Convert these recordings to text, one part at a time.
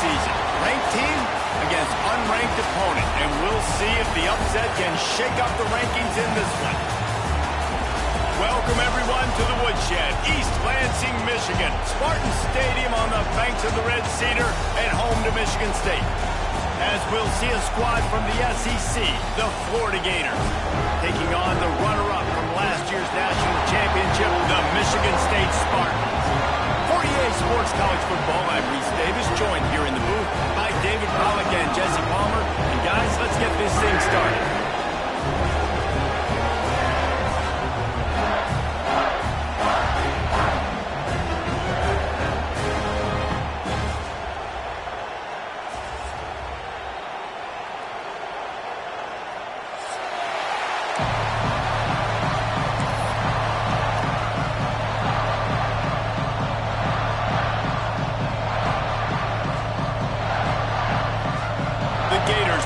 season. Ranked team against unranked opponent, and we'll see if the upset can shake up the rankings in this one. Welcome, everyone, to the Woodshed, East Lansing, Michigan. Spartan Stadium on the banks of the Red Cedar and home to Michigan State. As we'll see a squad from the SEC, the Florida Gators, taking on the runner-up from last year's national championship, the Michigan State Spartans. 48 Sports College Football, I'm Reese Davis, joined here in the booth by David Pollack and Jesse Palmer. And guys, let's get this thing started.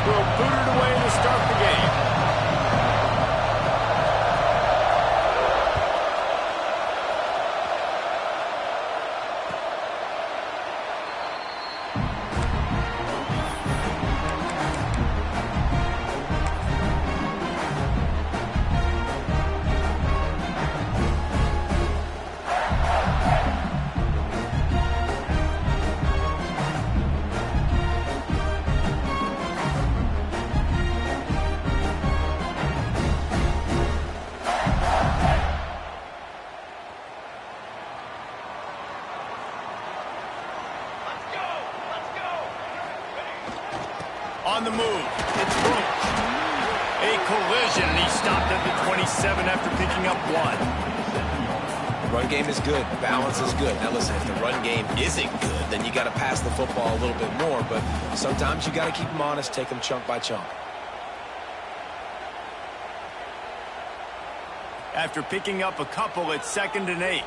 Will boot it away to start the game. On the move, it's Roach. A collision, and he stopped at the 27 after picking up one. The run game is good. Balance is good. Now listen, if the run game isn't good, then you got to pass the football a little bit more, but sometimes you got to keep them honest, take them chunk by chunk. After picking up a couple, it's 2nd and 8.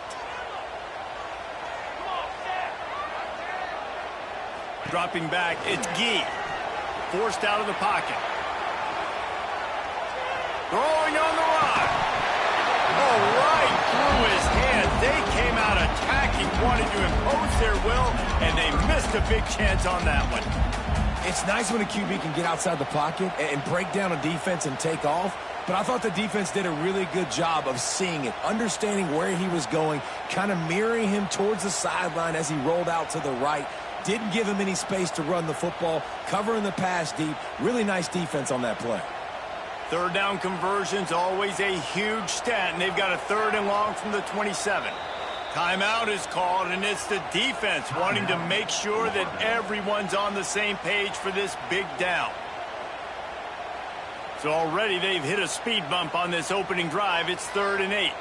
Dropping back, it's Gee. Forced out of the pocket. Throwing on the run. Oh, right through his hand. They came out attacking, wanted to impose their will, and they missed a big chance on that one. It's nice when a QB can get outside the pocket and break down a defense and take off, but I thought the defense did a really good job of seeing it, understanding where he was going, kind of mirroring him towards the sideline as he rolled out to the right. Didn't give him any space to run the football, covering the pass deep. Really nice defense on that play. Third down conversion's always a huge stat, and they've got a 3rd and long from the 27. Timeout is called, and it's the defense wanting to make sure that everyone's on the same page for this big down. So already they've hit a speed bump on this opening drive. It's 3rd and 8.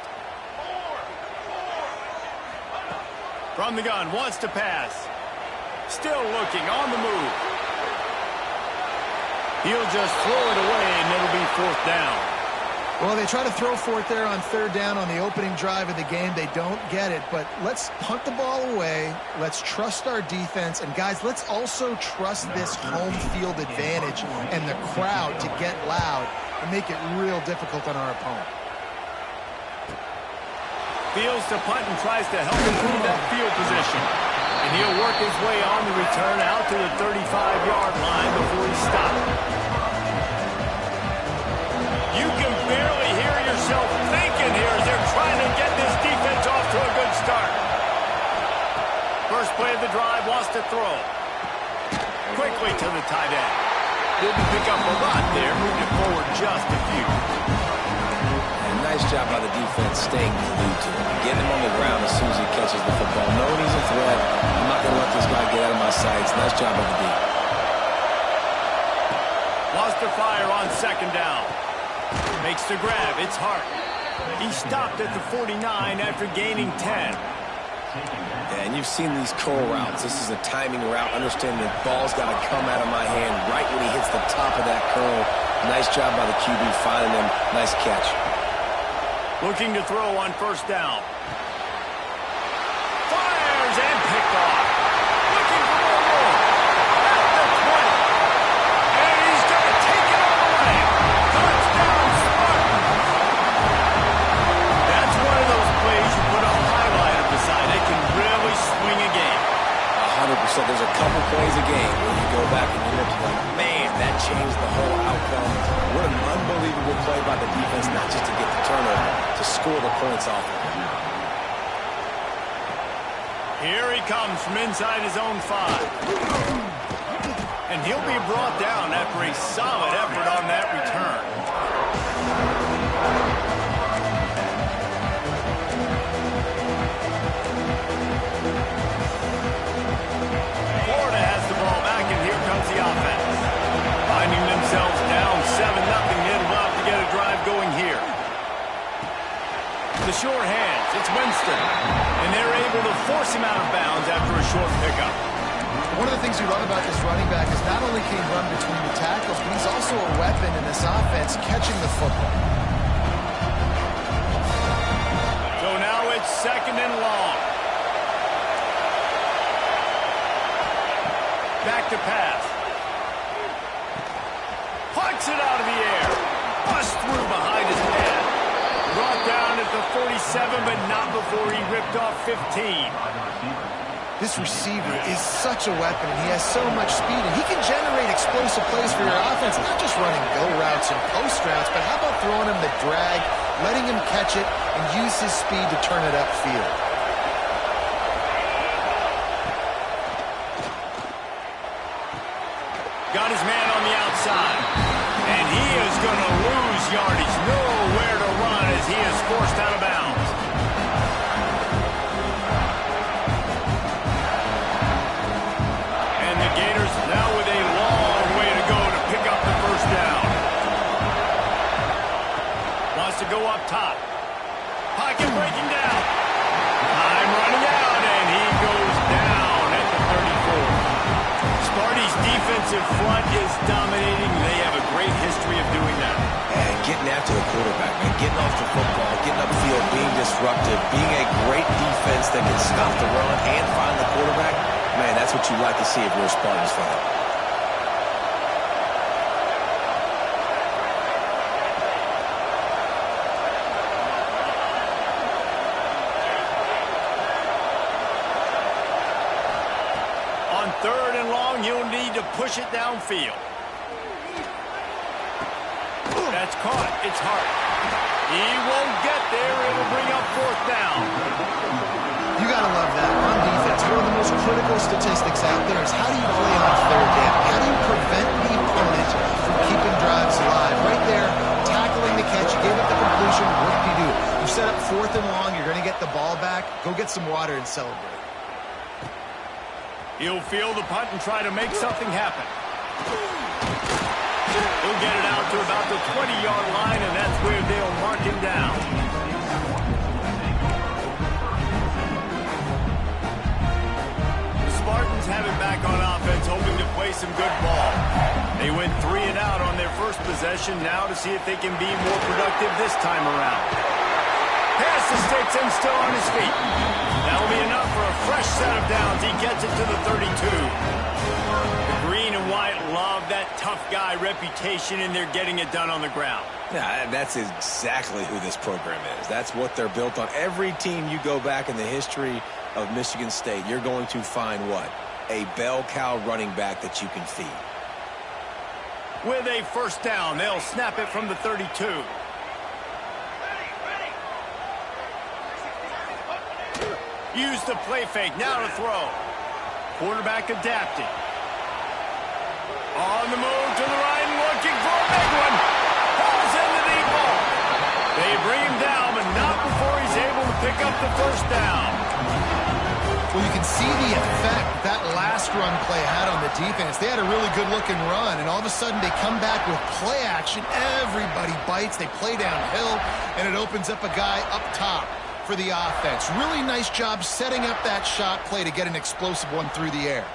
From the gun, wants to pass. Still looking, on the move. He'll just throw it away, and it'll be 4th down. Well, they try to throw for it there on 3rd down on the opening drive of the game. They don't get it, but let's punt the ball away. Let's trust our defense. And, guys, let's also trust this home field advantage and the crowd to get loud and make it real difficult on our opponent. Fields to punt and tries to help improve that field position. And he'll work his way on the return out to the 35-yard line before he stopped. You can barely hear yourself thinking here as they're trying to get this defense off to a good start. First play of the drive, wants to throw. Quickly to the tight end. Didn't pick up a lot there, moved it forward just a few. Nice job by the defense staying glued to him. Getting him on the ground as soon as he catches the football. Knowing he's a threat, I'm not going to let this guy get out of my sights. Nice job by the D. Wants to fire on 2nd down. Makes the grab. It's Hart. He stopped at the 49 after gaining 10. Yeah, and you've seen these curl routes. This is a timing route. Understanding the ball's got to come out of my hand right when he hits the top of that curl. Nice job by the QB finding him. Nice catch. Looking to throw on 1st down. Fires and picked off. Looking for more room. At the 20. And he's going to take it all the way. Touchdown, Spartans. That's one of those plays you put a highlighter beside. It can really swing a game. 100%. There's a couple plays a game where you go back and you look like, man, that changed the whole outcome. What an unbelievable play by the defense, not just to get the turnover, to score the points off of it. Here he comes from inside his own 5. And he'll be brought down after a solid effort on that return. Florida has the ball back, and here comes the offense. Finding themselves down 7-0, they'll have to get a drive going here. The short hands, it's Winston. And they're able to force him out of bounds after a short pickup. One of the things we love about this running back is not only can he run between the tackles, but he's also a weapon in this offense catching the football. So now it's 2nd and long. Back to pass. Punts it out of the air. Bust through behind his head. Brought down at the 47, but not before he ripped off 15. This receiver is such a weapon, and he has so much speed, and he can generate explosive plays for your offense, not just running go routes and post routes, but how about throwing him the drag, letting him catch it, and use his speed to turn it upfield. Got his man on the outside, and he is going to lose yardage. Nowhere to run as he is forced out of bounds. Gators now with a long way to go to pick up the first down. Wants to go up top. Pocket breaking down. Time running out, and he goes down at the 34. Sparty's defensive front is dominating. They have a great history of doing that. And getting after the quarterback, man, getting off the football, getting upfield, being disruptive, being a great defense that can stop the run and find the quarterback. Man, that's what you like to see if you're a Spartans fan. On 3rd and long, you'll need to push it downfield. That's caught. It's Hart. He won't get there. It'll bring up 4th down. You got to love that. On defense, one of the most critical statistics out there is how do you play on 3rd down? How do you prevent the opponent from keeping drives alive? Right there, tackling the catch, you gave up the completion, what do you do? You set up 4th and long, you're going to get the ball back, go get some water and celebrate. He'll field the punt and try to make something happen. He'll get it out to about the 20-yard line, and that's where they'll mark him down. Spartans have it back on offense, hoping to play some good ball. They went 3 and out on their first possession, now to see if they can be more productive this time around. Pass the sticks and still on his feet. That'll be enough for a fresh set of downs. He gets it to the 32. The green and white love that tough guy reputation, and they're getting it done on the ground. Yeah, that's exactly who this program is. That's what they're built on. Every team you go back in the history of Michigan State, you're going to find what? A bell cow running back that you can feed. With a first down, they'll snap it from the 32. Use the play fake, now to throw. Quarterback adapting. On the move to the right, looking for a big one. Falls in the deep ball. They bring him down, but not before he's able to pick up the first down. Well, you can see the effect that last run play had on the defense. They had a really good-looking run, and all of a sudden they come back with play action. Everybody bites. They play downhill, and it opens up a guy up top for the offense. Really nice job setting up that shot play to get an explosive one through the air.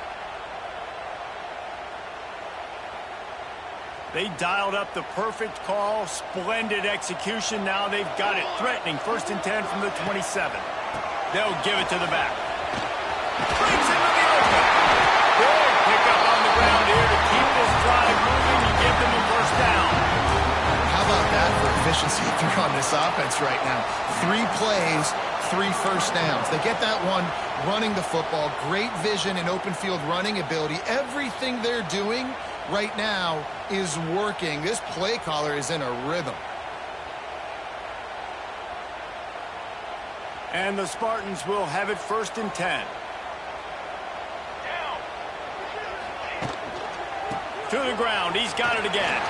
They dialed up the perfect call, splendid execution. Now they've got it threatening. 1st and 10 from the 27. They'll give it to the back. Brings it to the open. Big pickup on the ground here to keep this drive moving and give them a first down. How about that for efficiency if you're on this offense right now? 3 plays, 3 first downs. They get that one running the football. Great vision and open field running ability. Everything they're doing right now is working. This play caller is in a rhythm. And the Spartans will have it 1st and 10. To the ground. He's got it again.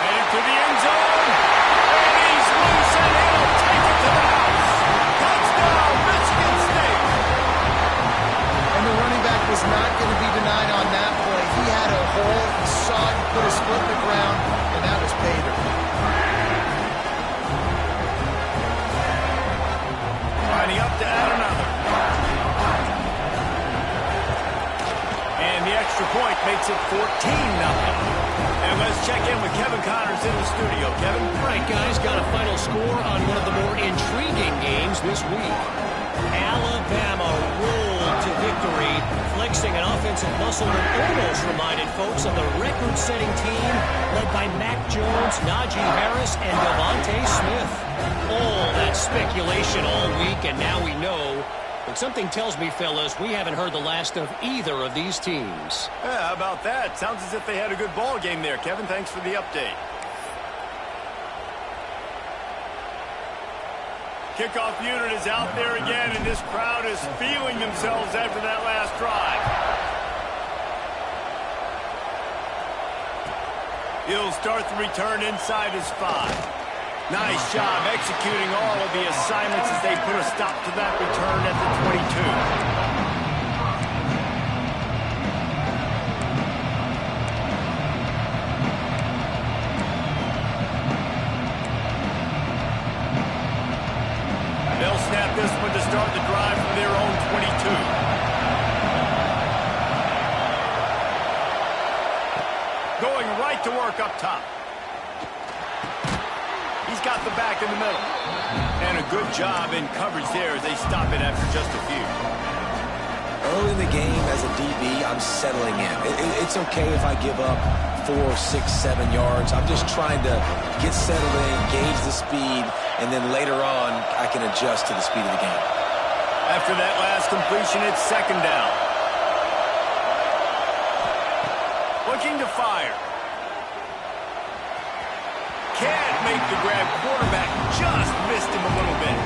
Headed to the end zone. And he's loose, and he'll take it to the house. Touchdown, Michigan State. And the running back was not going to be denied on that play. He had a hole. He saw it. He put his foot in the ground, and that was pay dirt. Lining up to add another. And the extra point makes it 14-0. And let's check in with Kevin Connors in the studio. Kevin? Right, guys, got a final score on one of the more intriguing games this week. Alabama rolled to victory, flexing an offensive muscle that almost reminded folks of the record-setting team led by Mac Jones, Najee Harris, and Devontae Smith. All that speculation all week, and now we know. But something tells me, fellas, we haven't heard the last of either of these teams. Yeah, how about that? Sounds as if they had a good ball game there, Kevin. Thanks for the update. Kickoff unit is out there again, and this crowd is feeling themselves after that last drive. He'll start the return inside his 5. Nice job executing all of the assignments as they put a stop to that return at the 22. They'll snap this one to start the drive from their own 22. Going right to work up top. He's got the back in the middle. And a good job in coverage there as they stop it after just a few. Early in the game, as a DB, I'm settling in. It's okay if I give up 4, 6, 7 yards. I'm just trying to get settled in, gauge the speed, and then later on, I can adjust to the speed of the game. After that last completion, it's 2nd down. Looking to fire. Can't make the grab. Quarterback just missed him a little bit.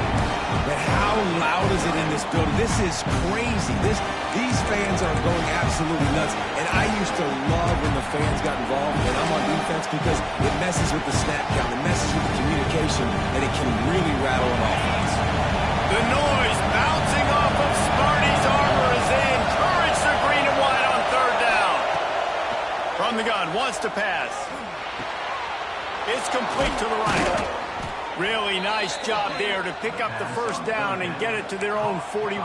But how loud is it in this building? This is crazy. These fans are going absolutely nuts. And I used to love when the fans got involved and I'm on defense because it messes with the snap count. It messes with the communication, and it can really rattle an offense. The noise bouncing off of Sparty's armor as they encourage the green and white on 3rd down. From the gun, wants to pass. It's complete to the right. Really nice job there to pick up the 1st down and get it to their own 41.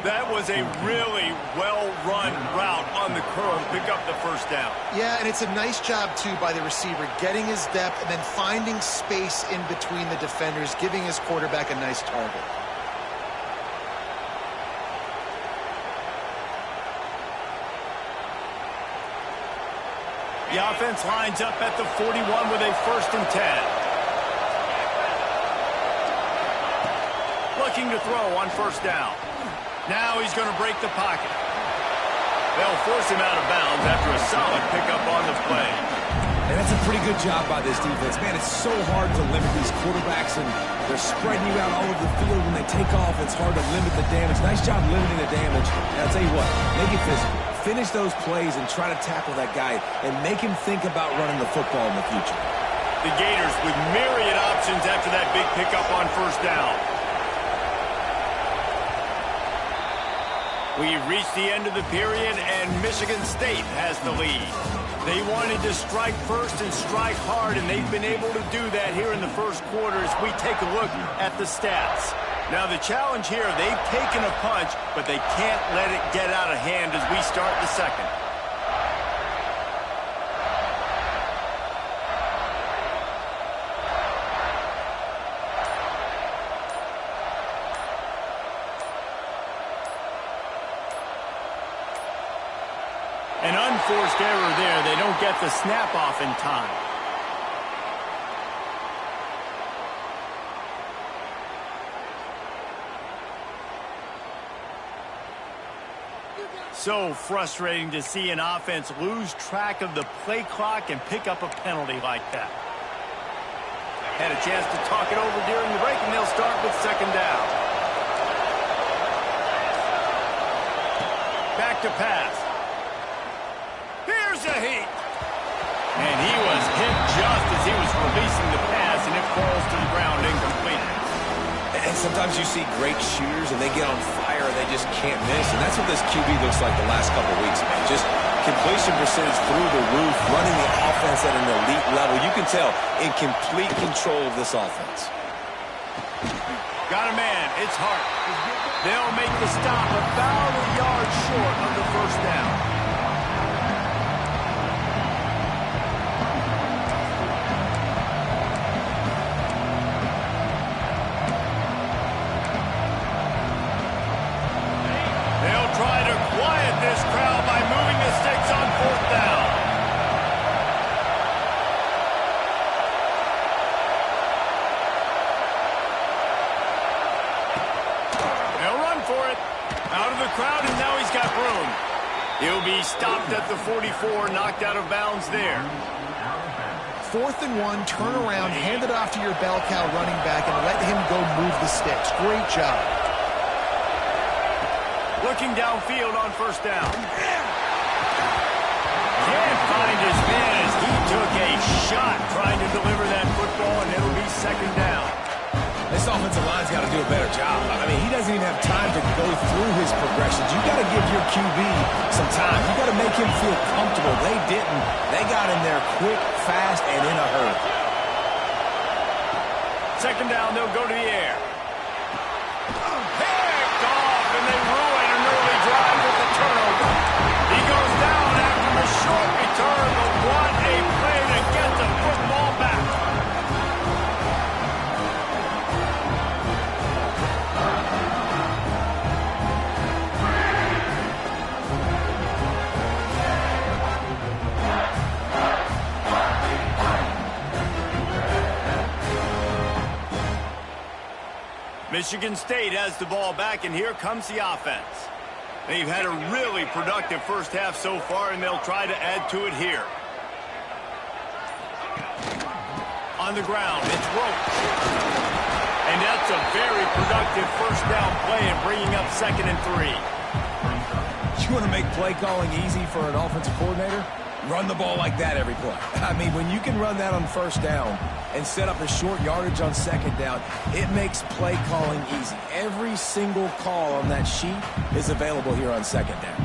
That was a really well-run route on the curl to pick up the 1st down. Yeah, and it's a nice job, too, by the receiver, getting his depth and then finding space in between the defenders, giving his quarterback a nice target. The offense lines up at the 41 with a 1st and 10. Looking to throw on 1st down. Now he's going to break the pocket. They'll force him out of bounds after a solid pickup on the play. And that's a pretty good job by this defense. Man, it's so hard to limit these quarterbacks, and they're spreading you out all over the field. When they take off, it's hard to limit the damage. Nice job limiting the damage. And I'll tell you what, make it physical. Finish those plays and try to tackle that guy and make him think about running the football in the future. The Gators with myriad options after that big pickup on 1st down. We've reached the end of the period, and Michigan State has the lead. They wanted to strike first and strike hard, and they've been able to do that here in the 1st quarter as we take a look at the stats. Now the challenge here, they've taken a punch, but they can't let it get out of hand as we start the 2nd. An unforced error there. They don't get the snap off in time. So frustrating to see an offense lose track of the play clock and pick up a penalty like that. Had a chance to talk it over during the break, and they'll start with second down. Back to pass. Here's a heat. And he was hit just as he was releasing the pass, and it falls to the ground incomplete. And sometimes you see great shooters, and they get on fire, and they just can't miss. And that's what this QB looks like the last couple weeks, man. Just completion percentage through the roof, running the offense at an elite level. You can tell in complete control of this offense. Got a man. It's Hart. They'll make the stop about a yard short of the first down. Try to quiet this crowd by moving the sticks on fourth down. They'll run for it. Out of the crowd, and now he's got room. He'll be stopped at the 44, knocked out of bounds there. 4th and 1, turn around, hand it off to your bell cow running back, and let him go move the sticks. Great job. Looking downfield on first down. Can't find his man as he took a shot trying to deliver that football, and it'll be second down. This offensive line's got to do a better job. I mean, he doesn't even have time to go through his progressions. You got to give your QB some time. You got to make him feel comfortable. They didn't. They got in there quick, fast, and in a hurry. Second down, they'll go to the air. Picked off, and they ruin an early drive with the turnover. He goes down after a short return, but what a play to get the football back. Michigan State has the ball back, and here comes the offense. They've had a really productive first half so far, and they'll try to add to it here. On the ground, it's Roach. And that's a very productive first down play and bringing up 2nd and 3. You want to make play calling easy for an offensive coordinator? Run the ball like that every play. I mean, when you can run that on first down and set up a short yardage on second down, it makes play calling easy. Every single call on that sheet is available here on second down.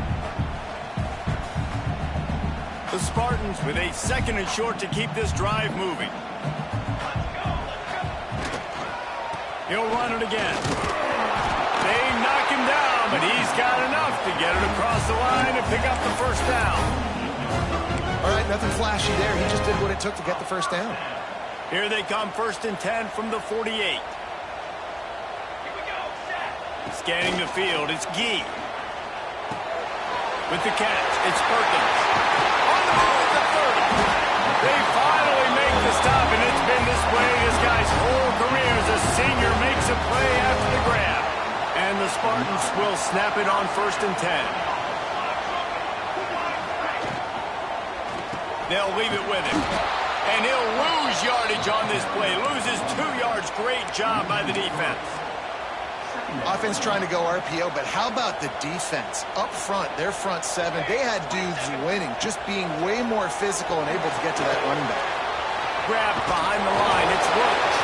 The Spartans with a 2nd and short to keep this drive moving. He'll run it again. They knock him down, but he's got enough to get it across the line and pick up the first down. All right, nothing flashy there. He just did what it took to get the first down. Here they come, 1st and 10 from the 48. Scanning the field, it's Gee. With the catch, it's Perkins. On the move at the 30. They finally make the stop, and it's been this way this guy's whole career as a senior makes a play after the grab. And the Spartans will snap it on 1st and 10. They'll leave it with him. And he'll lose yardage on this play. Loses 2 yards. Great job by the defense. Offense trying to go RPO, but how about the defense? Up front, their front 7, they had dudes winning, just being way more physical and able to get to that running back. Grabbed behind the line. It's Roach.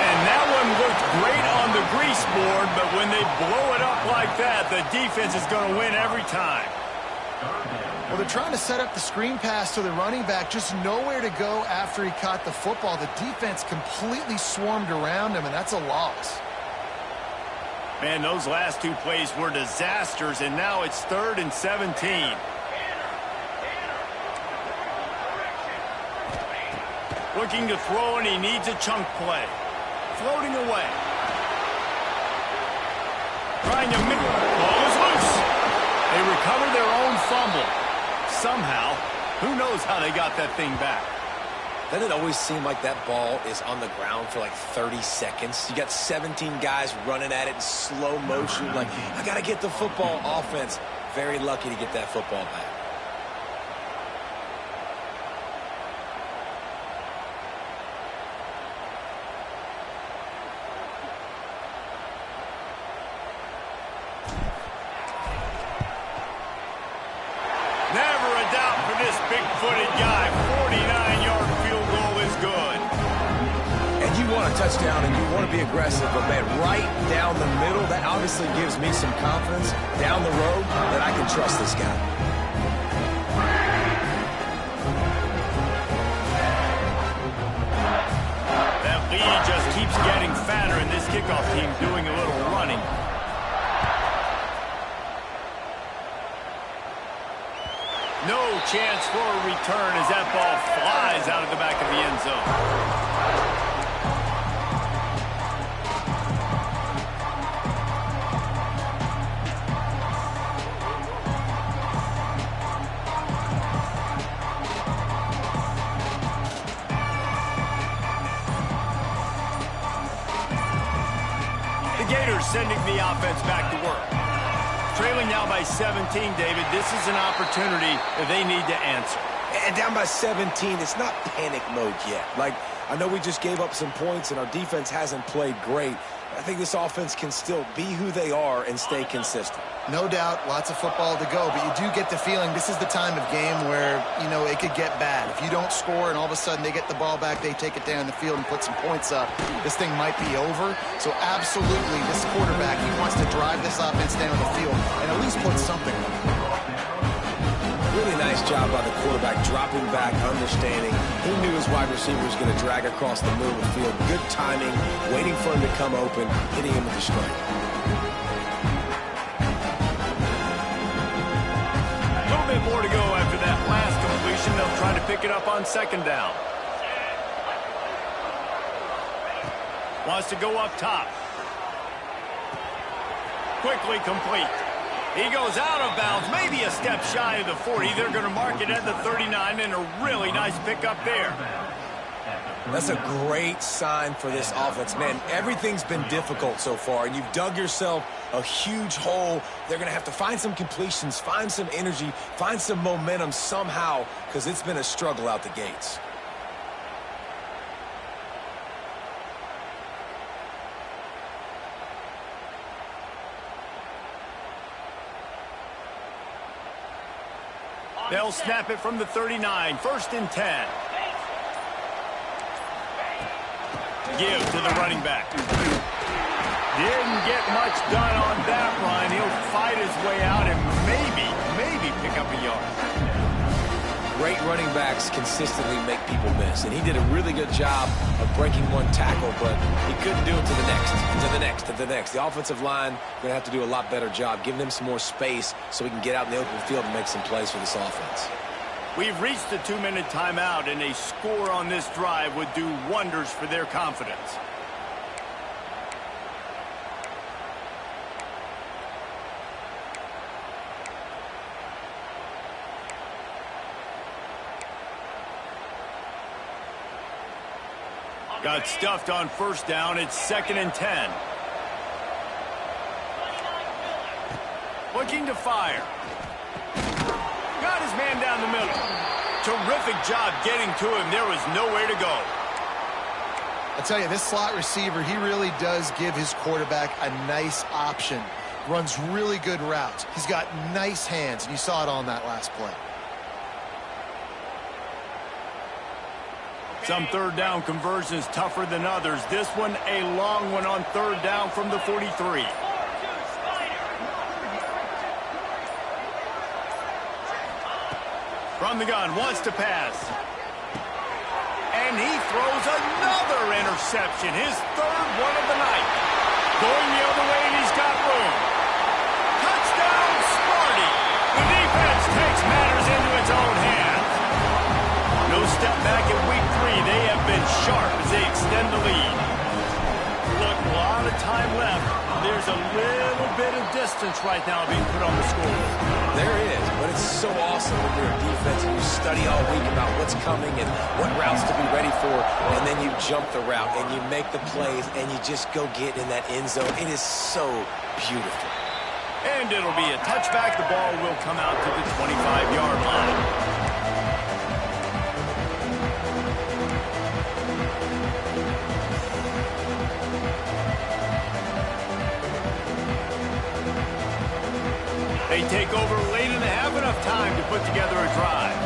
And that one looked great on the grease board, but when they blow it up like that, the defense is going to win every time. Well, they're trying to set up the screen pass to the running back, just nowhere to go after he caught the football. The defense completely swarmed around him, and that's a loss. Man, those last 2 plays were disasters, and now it's 3rd and 17. Looking to throw, and he needs a chunk play. Floating away. Trying to make the ball is loose. They recover their own fumble. Somehow, who knows how they got that thing back. Doesn't it always seem like that ball is on the ground for like 30 seconds? You got 17 guys running at it in slow motion. Like, I got to get the football. Offense very lucky to get that football back. Never a doubt for this big-footed guy. 49-yard field goal is good. And you want a touchdown and you want to be aggressive, but man, right down the middle, that obviously gives me some confidence down the road that I can trust this guy. That lead just keeps getting fatter, and this kickoff team doing a little running. No chance for a return as that ball flies out of the back of the end zone. The Gators sending the offense back to work. Trailing now by 17, David. This is an opportunity that they need to answer. And down by 17, it's not panic mode yet. Like, I know we just gave up some points and our defense hasn't played great. I think this offense can still be who they are and stay consistent. No doubt, lots of football to go, but you do get the feeling this is the time of game where, you know, it could get bad. If you don't score and all of a sudden they get the ball back, they take it down the field and put some points up, this thing might be over. So absolutely, this quarterback, he wants to drive this offense down the field and at least put something on it. Really nice job by the quarterback, dropping back, understanding. He knew his wide receiver was going to drag across the middle of the field. Good timing, waiting for him to come open, hitting him with the strike. A little bit more to go after that last completion. They'll try to pick it up on second down. Wants to go up top. Quickly complete. He goes out of bounds, maybe a step shy of the 40. They're going to mark it at the 39, and a really nice pickup there. That's a great sign for this offense. Man, everything's been difficult so far, and you've dug yourself a huge hole. They're going to have to find some completions, find some energy, find some momentum somehow, because it's been a struggle out the gates. They'll snap it from the 39, 1st and 10. Give to the running back. Didn't get much done on that run. He'll fight his way out and maybe pick up a yard. Great running backs consistently make people miss, and he did a really good job of breaking one tackle, but he couldn't do it to the next, and to the next, and to the next. The offensive line going to have to do a lot better job, giving them some more space so we can get out in the open field and make some plays for this offense. We've reached the 2-minute timeout, and a score on this drive would do wonders for their confidence. Got stuffed on 1st down. It's 2nd and 10. Looking to fire. Got his man down the middle. Terrific job getting to him. There was nowhere to go. I tell you, this slot receiver, he really does give his quarterback a nice option. Runs really good routes. He's got nice hands, and you saw it on that last play. Some 3rd down conversions tougher than others. This one a long one on 3rd down from the 43. From the gun, wants to pass. And he throws another interception. His 3rd one of the night. Going the other way, and he's got room. Touchdown, Smarty. The defense takes matters into its own hands. No step back in week 3. They have been sharp as they extend the lead. Look, a lot of time left. There's a little bit of distance right now being put on the scoreboard. There is, but it's so awesome when you're a defense and you study all week about what's coming and what routes to be ready for, and then you jump the route and you make the plays and you just go get in that end zone. It is so beautiful. And it'll be a touchback. The ball will come out to the 25-yard line. They take over late and have enough time to put together a drive.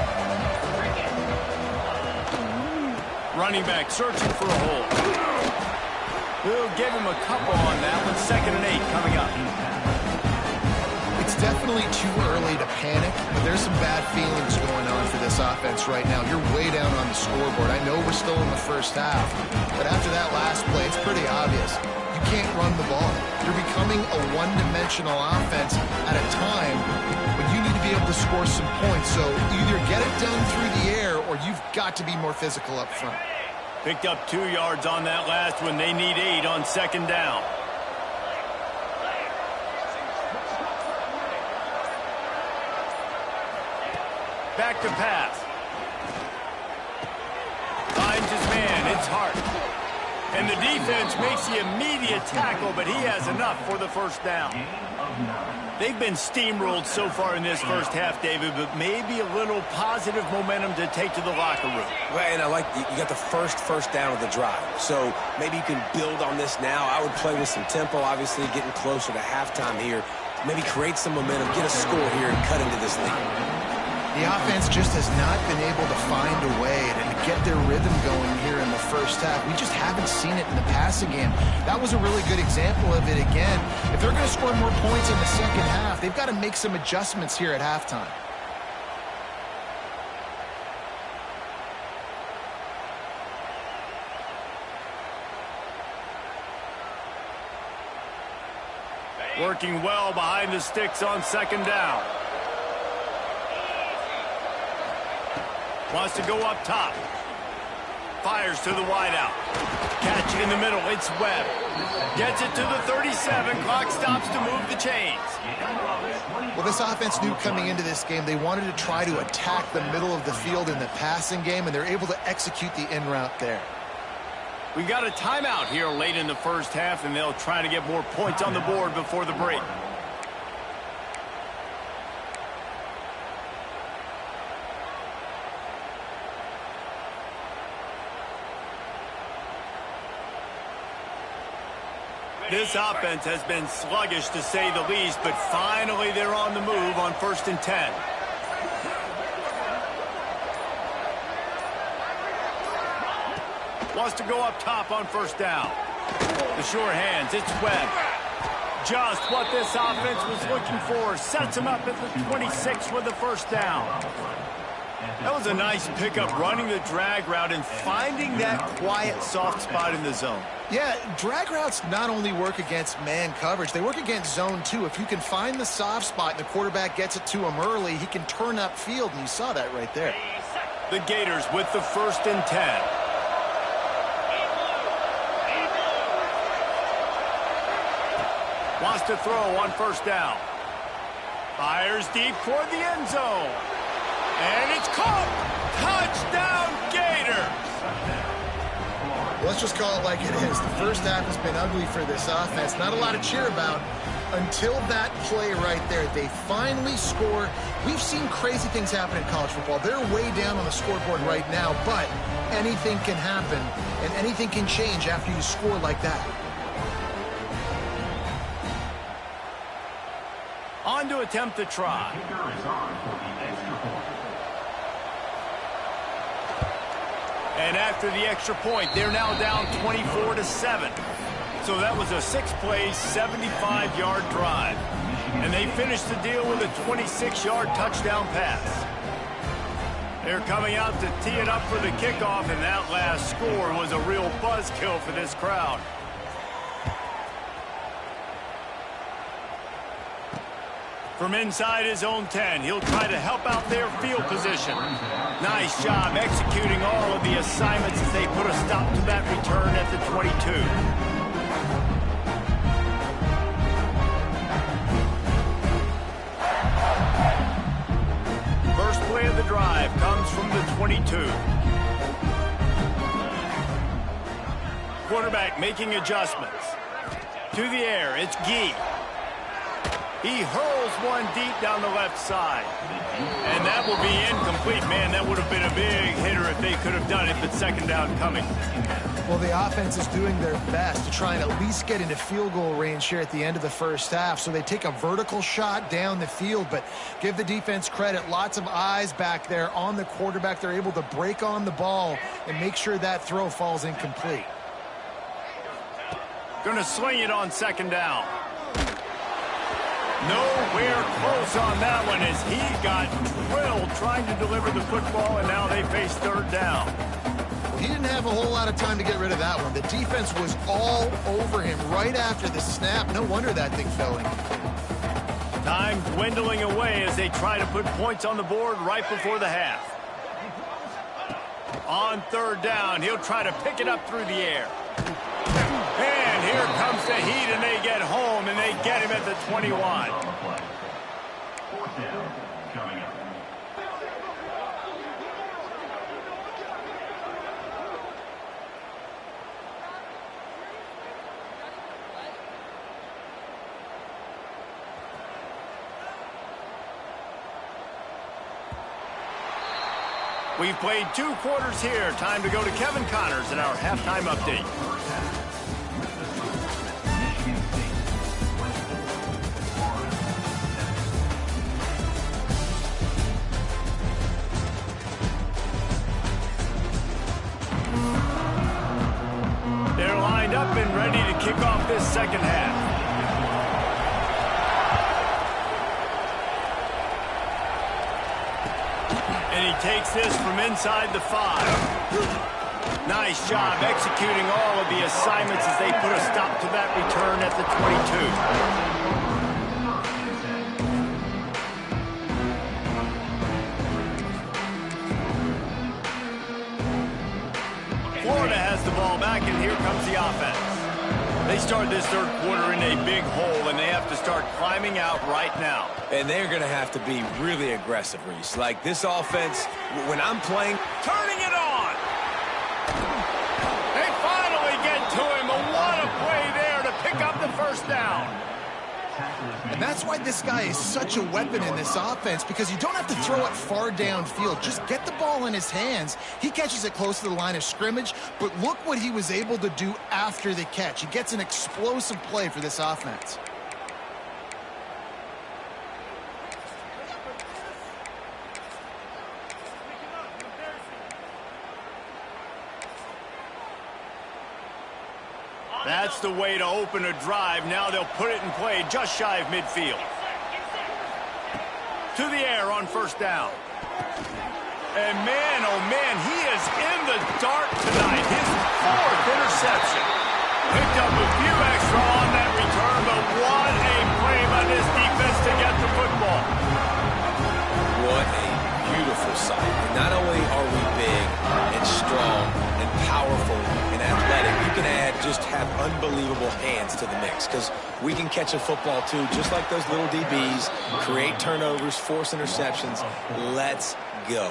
Running back searching for a hole. We'll give him a couple on that one. 2nd and 8 coming up. It's definitely too early to panic, but there's some bad feelings going on for this offense right now. You're way down on the scoreboard. I know we're still in the first half, but after that last play, it's pretty obvious. You can't run the ball. You're becoming a one-dimensional offense at a time when you need to be able to score some points. So either get it done through the air or you've got to be more physical up front. Picked up 2 yards on that last one. They need 8 on 2nd down. Back to pass. Finds his man. It's Hart. And the defense makes the immediate tackle, but he has enough for the first down. They've been steamrolled so far in this first half, David, but maybe a little positive momentum to take to the locker room. Well, and I like you got the first down of the drive. So maybe you can build on this now. I would play with some tempo, obviously getting closer to halftime here. Maybe create some momentum, get a score here, and cut into this lead. The offense just has not been able to find a way to get their rhythm going here in the first half. We just haven't seen it in the passing game. That was a really good example of it again. If they're going to score more points in the second half, they've got to make some adjustments here at halftime. Working well behind the sticks on 2nd down. Wants to go up top. Fires to the wideout. Catch it in the middle. It's Webb. Gets it to the 37. Clock stops to move the chains. Well, this offense knew coming into this game they wanted to try to attack the middle of the field in the passing game, and they're able to execute the in route there. We got a timeout here late in the first half, and they'll try to get more points on the board before the break. This offense has been sluggish, to say the least, but finally they're on the move on 1st and 10. Wants to go up top on 1st down. The sure hands, it's Webb. Just what this offense was looking for. Sets him up at the 26 with the 1st down. That was a nice pickup, running the drag route and finding that quiet, soft spot in the zone. Yeah, drag routes not only work against man coverage, they work against zone too. If you can find the soft spot and the quarterback gets it to him early, he can turn upfield, and you saw that right there. The Gators with the 1st and 10. Wants to throw on 1st down. Fires deep toward the end zone. And it's caught. Touchdown, Gators. Let's just call it like it is. The first half has been ugly for this offense. Not a lot to cheer about until that play right there. They finally score. We've seen crazy things happen in college football. They're way down on the scoreboard right now, but anything can happen, and anything can change after you score like that. On to attempt the try. And after the extra point, they're now down 24-7. So that was a 6-play, 75-yard drive. And they finished the deal with a 26-yard touchdown pass. They're coming out to tee it up for the kickoff, and that last score was a real buzzkill for this crowd. From inside his own 10, he'll try to help out their field position. Nice job executing all of the assignments as they put a stop to that return at the 22. First play of the drive comes from the 22. Quarterback making adjustments. To the air, it's Gee. He hurls one deep down the left side. And that will be incomplete. Man, that would have been a big hitter if they could have done it, but second down coming. Well, the offense is doing their best to try and at least get into field goal range here at the end of the first half. So they take a vertical shot down the field, but give the defense credit. Lots of eyes back there on the quarterback. They're able to break on the ball and make sure that throw falls incomplete. Going to sling it on second down. Nowhere close on that one as he got drilled trying to deliver the football, and now they face third down. He didn't have a whole lot of time to get rid of that one. The defense was all over him right after the snap. No wonder that thing fell in. Time dwindling away as they try to put points on the board right before the half. On third down, he'll try to pick it up through the air. And here comes the heat, and they get home, and they get him at the 21. We've played 2 quarters here. Time to go to Kevin Connors in our halftime update. They're lined up and ready to kick off this second half. And he takes this from inside the 5. Nice job executing all of the assignments as they put a stop to that return at the 22. Florida has the ball back, and here comes the offense. They start this third quarter in a big hole, and they have to start climbing out right now. And they're going to have to be really aggressive, Reese. Like this offense, when I'm playing, Turning it on. They finally get to him. What a play there to pick up the first down. And that's why this guy is such a weapon in this offense, because you don't have to throw it far downfield. Just get the ball in his hands. He catches it close to the line of scrimmage, but look what he was able to do after the catch. He gets an explosive play for this offense. That's the way to open a drive. Now they'll put it in play just shy of midfield. To the air on first down. And man, oh man, he is in the dark tonight. His 4th interception. Picked up a few extra on that return, but what a play by this defense to get the football. what a beautiful sight. And not only are we big and strong and powerful and athletic, you can just have unbelievable hands to the mix, because we can catch a football too, just like those little DBs, create turnovers, force interceptions. Let's go.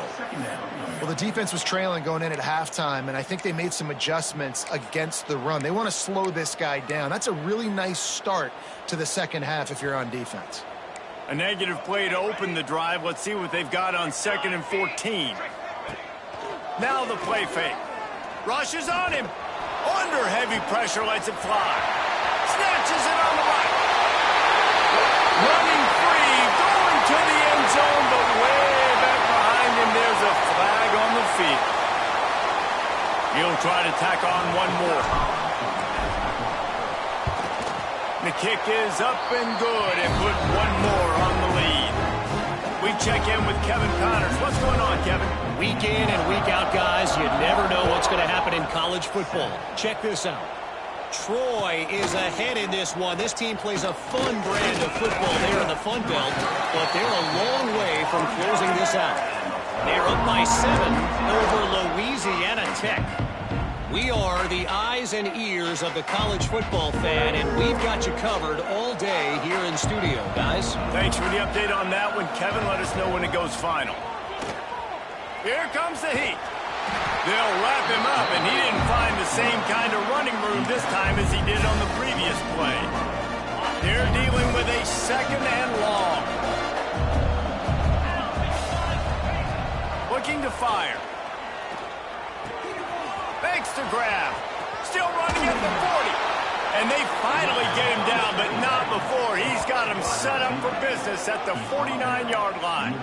Well, the defense was trailing going in at halftime, and I think they made some adjustments against the run. They want to slow this guy down. That's a really nice start to the second half if you're on defense. A negative play to open the drive. Let's see what they've got on 2nd and 14. Now the play fake. Rushes on him. Under heavy pressure, lets it fly. Snatches it on the right. Running free, going to the end zone, but way back behind him, there's a flag on the field. He'll try to tack on one more. The kick is up and good, and put one more on the lead. We check in with Kevin Connors. What's going on, Kevin? Week in and week out, guys, you never know what's going to happen in college football. Check this out. Troy is ahead in this one. This team plays a fun brand of football there in the Fun Belt, but they're a long way from closing this out. They're up by 7 over Louisiana Tech. We are the eyes and ears of the college football fan, and we've got you covered all day here in studio, guys. Thanks for the update on that one, Kevin. Let us know when it goes final. Here comes the heat. They'll wrap him up, and he didn't find the same kind of running room this time as he did on the previous play. They're dealing with a second and long. Looking to fire. Makes the grab. Still running at the 40. And they finally get him down, but not before. He's got him set up for business at the 49-yard line.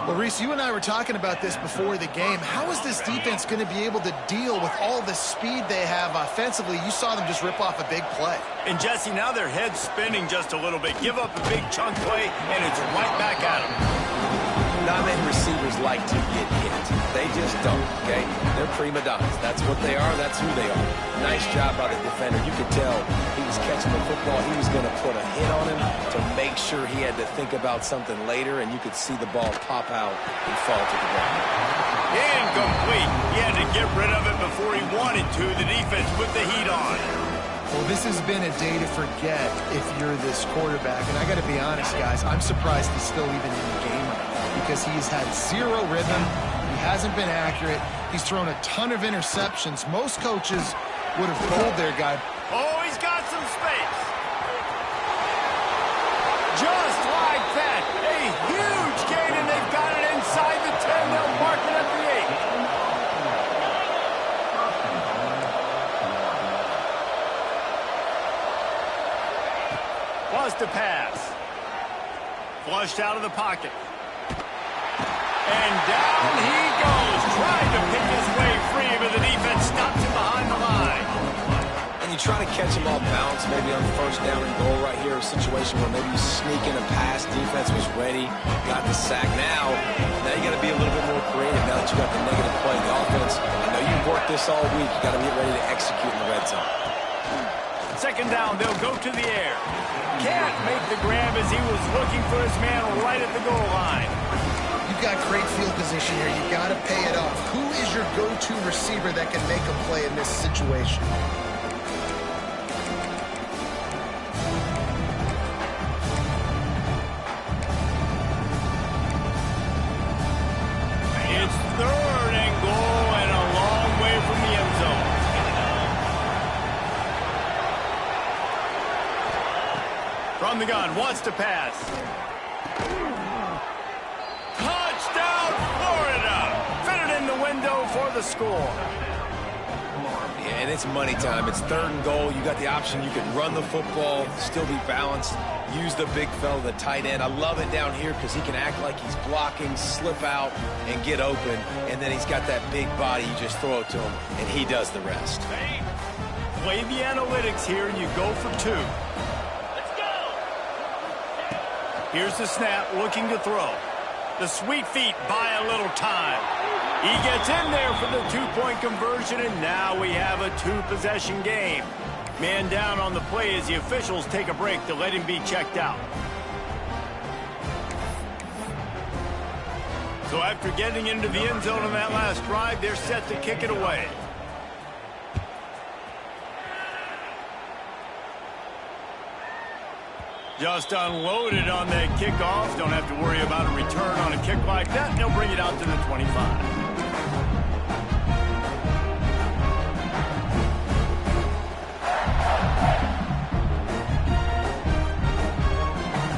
Well, Reese, you and I were talking about this before the game. How is this defense going to be able to deal with all the speed they have offensively? You saw them just rip off a big play. And, Jesse, now their head's spinning just a little bit. Give up a big chunk play, and it's right back at them. Not many receivers like to get hit. They just don't, okay? They're prima donnas. That's what they are. That's who they are. Nice job by the defender. You could tell he was catching the football. He was going to put a hit on him to make sure he had to think about something later, and you could see the ball pop out and fall to the ground. Incomplete. He had to get rid of it before he wanted to. The defense put the heat on. Well, this has been a day to forget if you're this quarterback. And I got to be honest, guys, I'm surprised he's still even in the game right now because he's had zero rhythm. He hasn't been accurate. He's thrown a ton of interceptions. Most coaches would have pulled their guy. Oh, he's got some space. Just like that. A huge gain, and they've got it inside the 10. They'll mark it at the 8. Was to pass. Flushed out of the pocket. And down he goes. Trying to pick his way free, but the defense stops him behind the line. And you try to catch him off balance, maybe on first down and goal right here, a situation where maybe you sneak in a pass, defense was ready, got the sack. Now you got to be a little bit more creative now that you got the negative play. The offense, I know you've worked this all week. You got to get ready to execute in the red zone. Second down, they'll go to the air. Can't make the grab as he was looking for his man right at the goal line. You've got great field position here. You got to pay it off. Who is your go-to receiver that can make a play in this situation? It's third and goal and a long way from the end zone. From the gun, wants to pass. Touchdown, Florida! Fitted in the window for the score. Yeah, and it's money time. It's third and goal. You got the option. You can run the football, still be balanced, use the big fella, the tight end. I love it down here because he can act like he's blocking, slip out, and get open. And then he's got that big body. You just throw it to him, and he does the rest. Play the analytics here, and you go for 2. Here's the snap, looking to throw. The sweet feet buy a little time. He gets in there for the 2-point conversion, and now we have a 2-possession game. Man down on the play as the officials take a break to let him be checked out. So after getting into the end zone on that last drive, they're set to kick it away. Just unloaded on that kickoff. Don't have to worry about a return on a kick like that. And they'll bring it out to the 25.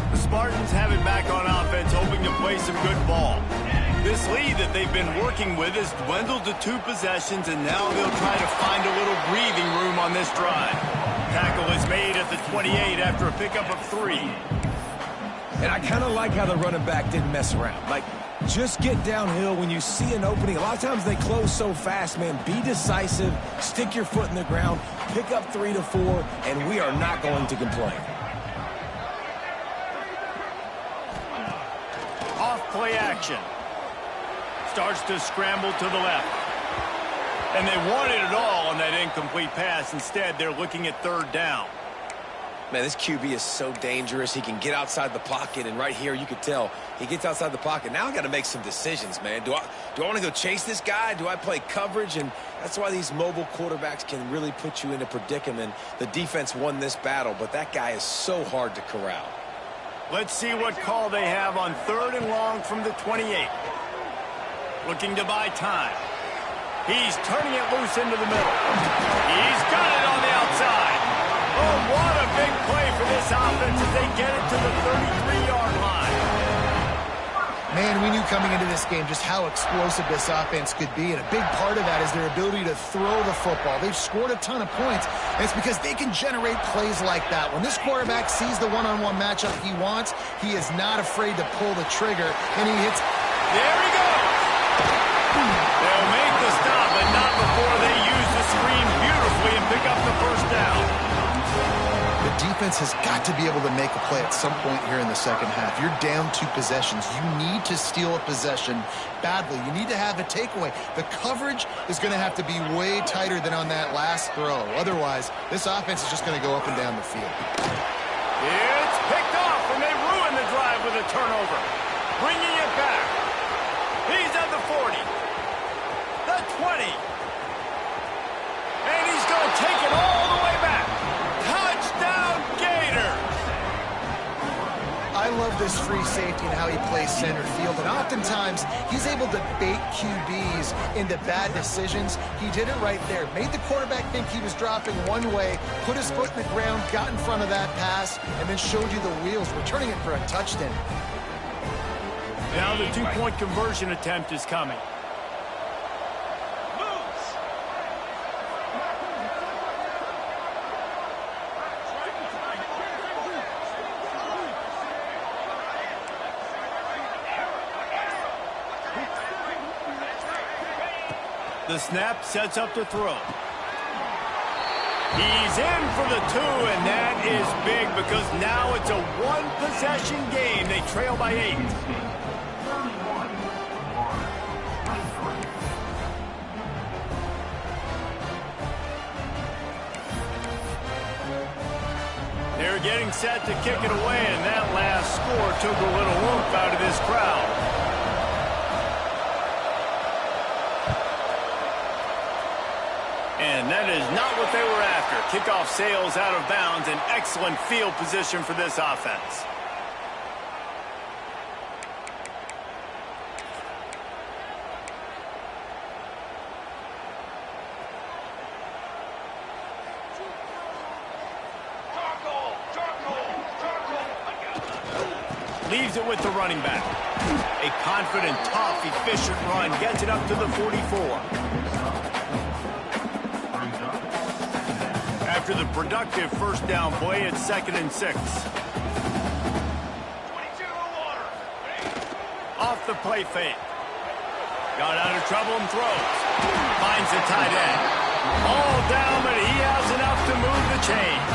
The Spartans have it back on offense, hoping to play some good ball. This lead that they've been working with has dwindled to 2 possessions, and now they'll try to find a little breathing room on this drive. Tackle is made at the 28 after a pickup of 3. And I kind of like how the running back didn't mess around. Like, just get downhill when you see an opening. A lot of times they close so fast, man. Be decisive, stick your foot in the ground, pick up 3 to 4, and we are not going to complain. Off play action. Starts to scramble to the left. And they wanted it all on that incomplete pass. Instead, they're looking at third down. Man, this QB is so dangerous. He can get outside the pocket, and right here you could tell he gets outside the pocket. Now I got to make some decisions, man. Do I want to go chase this guy? Do I play coverage? And that's why these mobile quarterbacks can really put you in a predicament. The defense won this battle, but that guy is so hard to corral. Let's see what call they have on third and long from the 28. Looking to buy time. He's turning it loose into the middle. He's got it on the outside. Oh, what a big play for this offense as they get it to the 33-yard line. Man, we knew coming into this game just how explosive this offense could be, and a big part of that is their ability to throw the football. They've scored a ton of points, and it's because they can generate plays like that. When this quarterback sees the one-on-one matchup he wants, he is not afraid to pull the trigger, and he hits. There he goes. They'll make the stop, but not before they use the screen beautifully and pick up the first down. The defense has got to be able to make a play at some point here in the second half. You're down 2 possessions. You need to steal a possession badly. You need to have a takeaway. The coverage is going to have to be way tighter than on that last throw. Otherwise, this offense is just going to go up and down the field. It's picked off, and they ruin the drive with a turnover. Bringing it back. He's at the 40. The 20. And he's going to take it all the way back. Touchdown, Gators! I love this free safety and how he plays center field, and oftentimes he's able to bait QBs into bad decisions. He did it right there. Made the quarterback think he was dropping one way, put his foot in the ground, got in front of that pass, and then showed you the wheels, returning it for a touchdown. Now the 2-point conversion attempt is coming. The snap sets up the throw. He's in for the 2, and that is big because now it's a 1-possession game. They trail by 8. They're getting set to kick it away, and that last score took a little oomph out of this crowd. And that is not what they were after. Kickoff sails out of bounds, an excellent field position for this offense. Leaves it with the running back. A confident, tough, efficient run gets it up to the 44. After the productive first down play, it's 2nd and 6. Off the play fake. Got out of trouble and throws. Finds the tight end. All down, but he has enough to move the chains.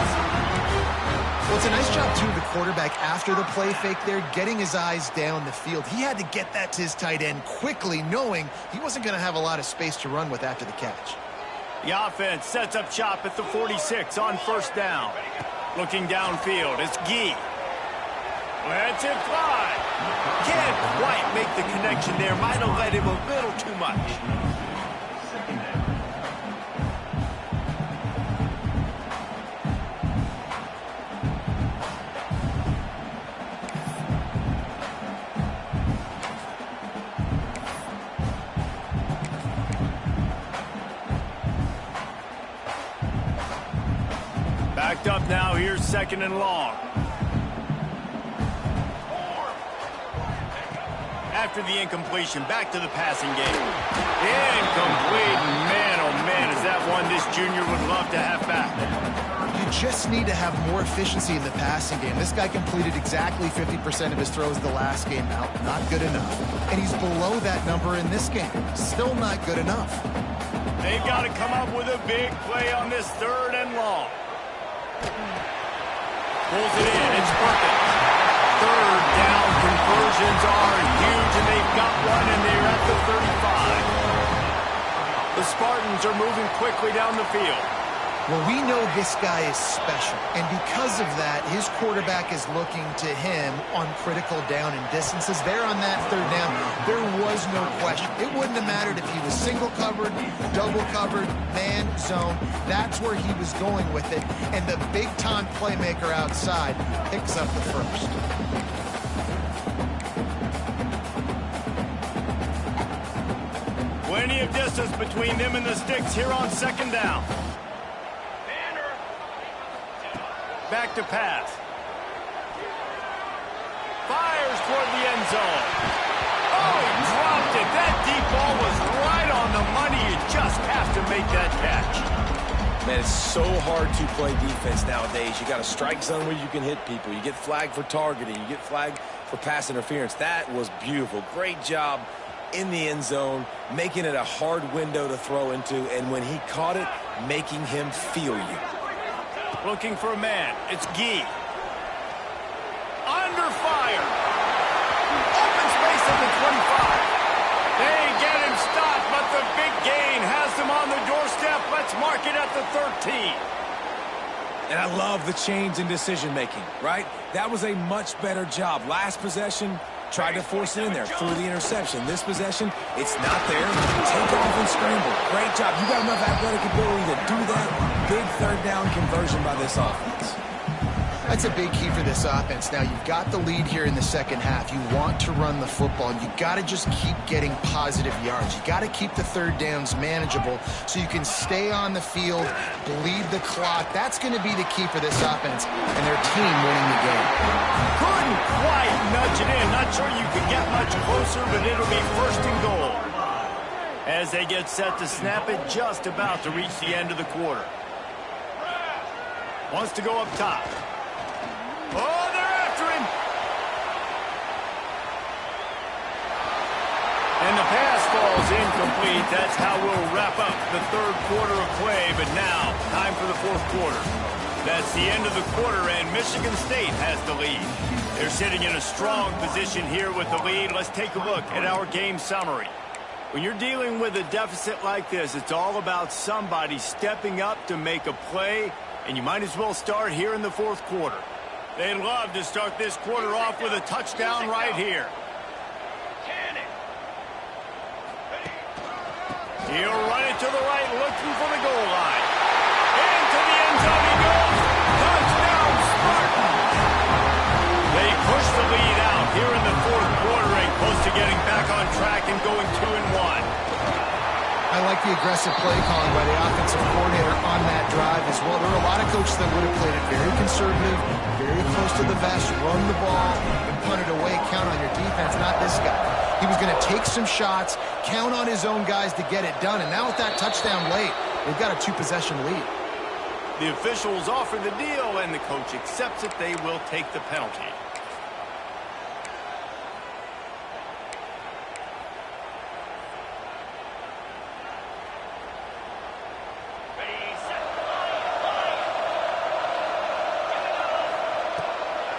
Well, it's a nice job, too, of the quarterback after the play fake there, getting his eyes down the field. He had to get that to his tight end quickly, knowing he wasn't going to have a lot of space to run with after the catch. The offense sets up shop at the 46 on first down. Looking downfield, it's Gee. Lets it fly. Can't quite make the connection there. Might have let him a little too much. Backed up now, here's 2nd and long. After the incompletion, back to the passing game. Incomplete. Man, oh man, is that one this junior would love to have back. You just need to have more efficiency in the passing game. This guy completed exactly 50% of his throws the last game out. Not good enough. And he's below that number in this game. Still not good enough. They've got to come up with a big play on this 3rd and long. Pulls it in. It's perfect. 3rd down conversions are huge, and they've got one, and they're at the 35. The Spartans are moving quickly down the field. Well, we know this guy is special, and because of that, his quarterback is looking to him on critical down and distances. There on that 3rd down, there was no question. It wouldn't have mattered if he was single covered, double covered, man, zone. That's where he was going with it, and the big-time playmaker outside picks up the first. Plenty of distance between them and the sticks here on 2nd down. back to pass. Fires toward the end zone. Oh, he dropped it. That deep ball was right on the money. You just have to make that catch. Man, it's so hard to play defense nowadays. You got a strike zone where you can hit people. You get flagged for targeting. You get flagged for pass interference. That was beautiful. Great job in the end zone, making it a hard window to throw into, and when he caught it, making him feel you. Looking for a man. It's Gee. Under fire. Open space at the 25. They get him stopped, but the big gain has him on the doorstep. Let's mark it at the 13. And I love the change in decision-making, right? That was a much better job. Last possession, tried to force it in there through the interception. This possession, it's not there. Take off and scramble. Great job. You got enough athletic ability to do that. Big third down conversion by this offense. That's a big key for this offense. Now, you've got the lead here in the second half. You want to run the football. You got to just keep getting positive yards. You got to keep the third downs manageable so you can stay on the field, bleed the clock. That's going to be the key for this offense and their team winning the game. Couldn't quite nudge it in. Not sure you could get much closer, but it'll be first and goal. As they get set to snap it, just about to reach the end of the quarter. Wants to go up top. Oh, they're after him. And the pass falls incomplete. That's how we'll wrap up the third quarter of play. But now, time for the fourth quarter. That's the end of the quarter, and Michigan State has the lead. They're sitting in a strong position here with the lead. Let's take a look at our game summary. When you're dealing with a deficit like this, it's all about somebody stepping up to make a play, and you might as well start here in the fourth quarter. They'd love to start this quarter off with a touchdown right here. He'll run it to the right, looking for the goal line. Into the end zone he goes. Touchdown, Spartans! They push the lead out here in the fourth quarter and close to getting back on track and going 2-1. I like the aggressive play calling by the offensive coordinator on that drive as well. There are a lot of coaches that would have played it very conservative, very close to the vest, run the ball, and punt it away, count on your defense, not this guy. He was going to take some shots, count on his own guys to get it done, and now with that touchdown late, they've got a two-possession lead. The officials offer the deal, and the coach accepts it. They will take the penalty.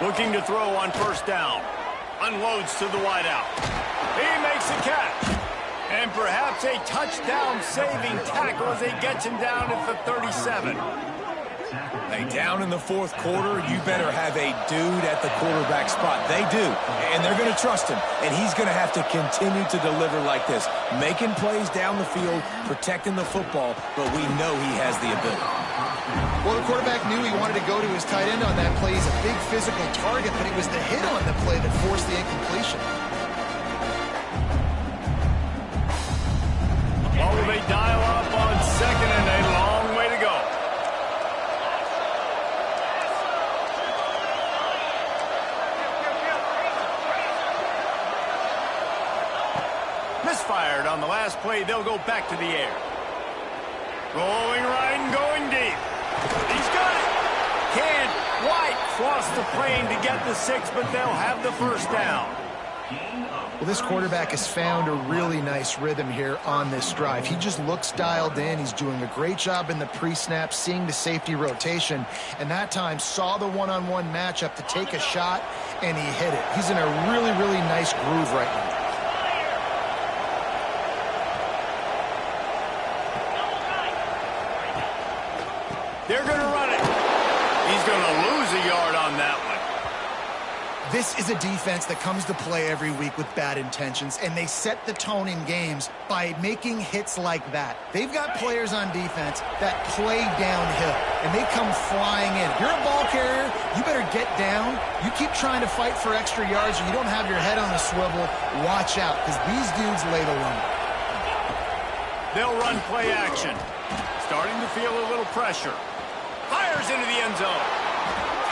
Looking to throw on first down. Unloads to the wideout. He makes a catch. And perhaps a touchdown-saving tackle as he gets him down at the 37. Hey, down in the fourth quarter, you better have a dude at the quarterback spot. They do, and they're going to trust him. And he's going to have to continue to deliver like this, making plays down the field, protecting the football, but we know he has the ability. Well, the quarterback knew he wanted to go to his tight end on that play. He's a big physical target, but it was the hit on the play that forced the incompletion. What will they dial up on second, and a long way to go. Misfired on the last play. They'll go back to the air. Rolling right and going deep. He's got it. Can't quite cross the plane to get the 6, but they'll have the first down. Well, this quarterback has found a really nice rhythm here on this drive. He just looks dialed in. He's doing a great job in the pre-snap, seeing the safety rotation, and that time saw the one-on-one matchup to take a shot, and he hit it. He's in a really, really nice groove right now. They're going to run it. He's going to lose a yard on that one. This is a defense that comes to play every week with bad intentions, and they set the tone in games by making hits like that. They've got players on defense that play downhill, and they come flying in. If you're a ball carrier, you better get down. You keep trying to fight for extra yards, or you don't have your head on the swivel. Watch out, because these dudes lay the run. They'll run play action. Starting to feel a little pressure. Fires into the end zone.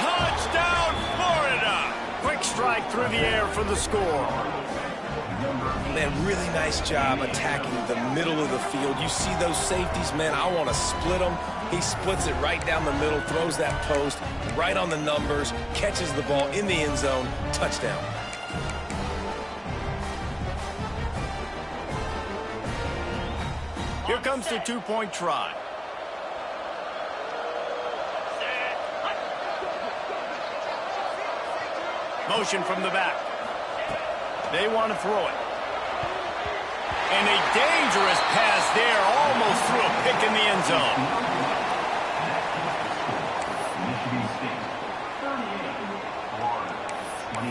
Touchdown, Florida! Quick strike through the air for the score. Man, really nice job attacking the middle of the field. You see those safeties, man, I want to split them. He splits it right down the middle, throws that post right on the numbers, catches the ball in the end zone, touchdown. Here comes the two-point try. Motion from the back. They want to throw it. And a dangerous pass there, almost threw a pick in the end zone. Michigan State, 38, Florida, 29.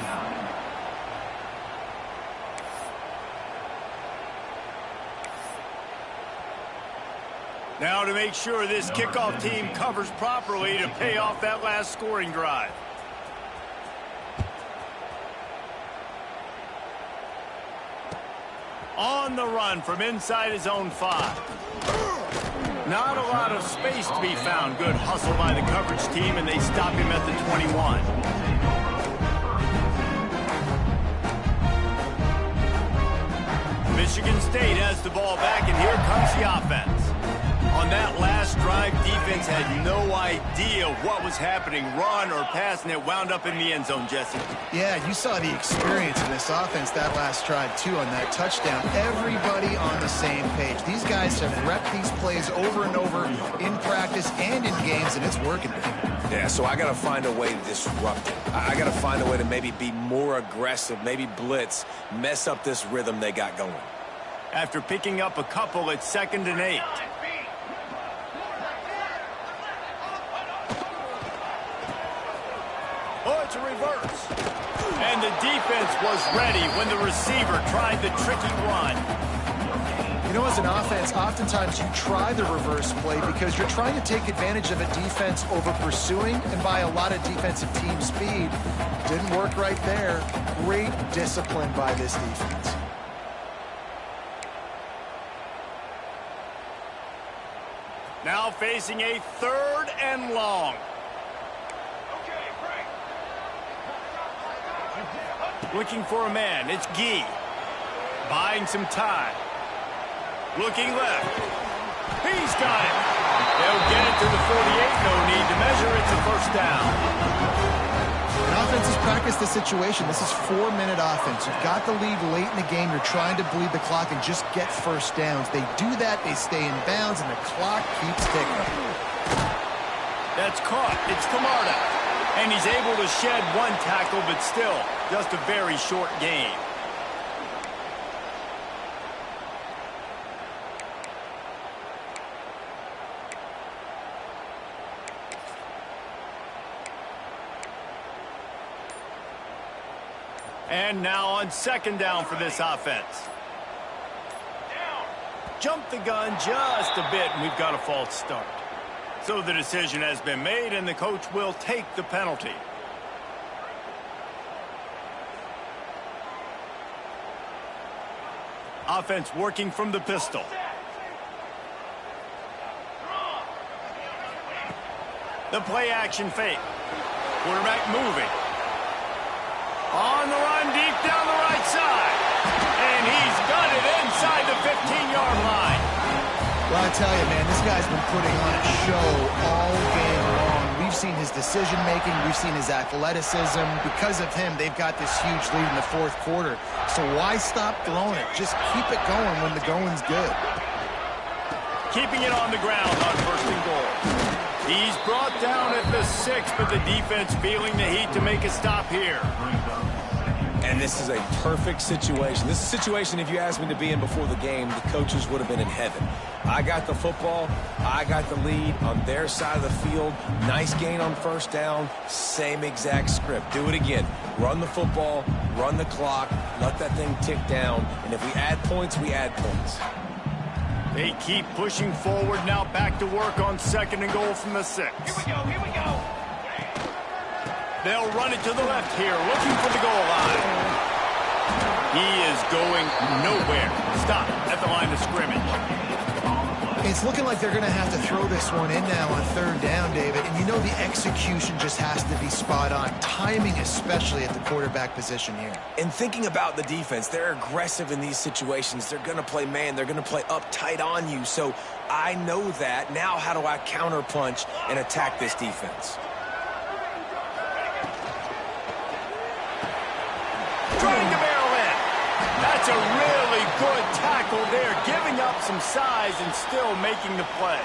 Now to make sure this kickoff team covers properly to pay off that last scoring drive. On the run from inside his own 5. Not a lot of space to be found. Good hustle by the coverage team, and they stop him at the 21. Michigan State has the ball back, and here comes the offense. On that last drive, defense had no idea what was happening, run or pass, and it wound up in the end zone, Jesse. Yeah, you saw the experience in this offense that last drive, too, on that touchdown. Everybody on the same page. These guys have repped these plays over and over in practice and in games, and it's working. Yeah, so I got to find a way to disrupt it. I got to find a way to maybe be more aggressive, maybe blitz, mess up this rhythm they got going. After picking up a couple, it's 2nd and 8. Oh, it's a reverse. And the defense was ready when the receiver tried the tricky run. You know, as an offense, oftentimes you try the reverse play because you're trying to take advantage of a defense over pursuing and by a lot of defensive team speed. Didn't work right there. Great discipline by this defense. Now facing a 3rd and long. Looking for a man. It's Gee. Buying some time. Looking left. He's got it. They'll get it to the 48. No need to measure. It's a first down. An offense has practiced the situation. This is 4-minute offense. You've got the lead late in the game. You're trying to bleed the clock and just get first downs. They do that. They stay in bounds, and the clock keeps ticking. That's caught. It's Camarda. And he's able to shed one tackle, but still, just a very short game. And now on 2nd down for this offense. Jump the gun just a bit, and we've got a false start. So the decision has been made, and the coach will take the penalty. Offense working from the pistol. The play action fake. Quarterback moving. On the run, deep down the right side. And he's got it inside the 15-yard line. Well, I tell you, man, this guy's been putting on a show all game long. We've seen his decision-making. We've seen his athleticism. Because of him, they've got this huge lead in the 4th quarter. So why stop throwing it? Just keep it going when the going's good. Keeping it on the ground on 1st and goal. He's brought down at the 6, but the defense feeling the heat to make a stop here. And this is a perfect situation. This is a situation, if you asked me to be in before the game, the coaches would have been in heaven. I got the football. I got the lead on their side of the field. Nice gain on 1st down. Same exact script. Do it again. Run the football, run the clock, let that thing tick down. And if we add points, we add points. They keep pushing forward now, back to work on 2nd and goal from the 6. Here we go, here we go. They'll run it to the left here, looking for the goal line. He is going nowhere. Stop at the line of scrimmage. It's looking like they're going to have to throw this one in now on third down, David. And you know the execution just has to be spot on. Timing especially at the quarterback position here. And thinking about the defense, they're aggressive in these situations. They're going to play man. They're going to play up tight on you. So I know that. Now how do I counterpunch and attack this defense? Trying to barrel in. That's a really good tackle there, giving up some size and still making the play.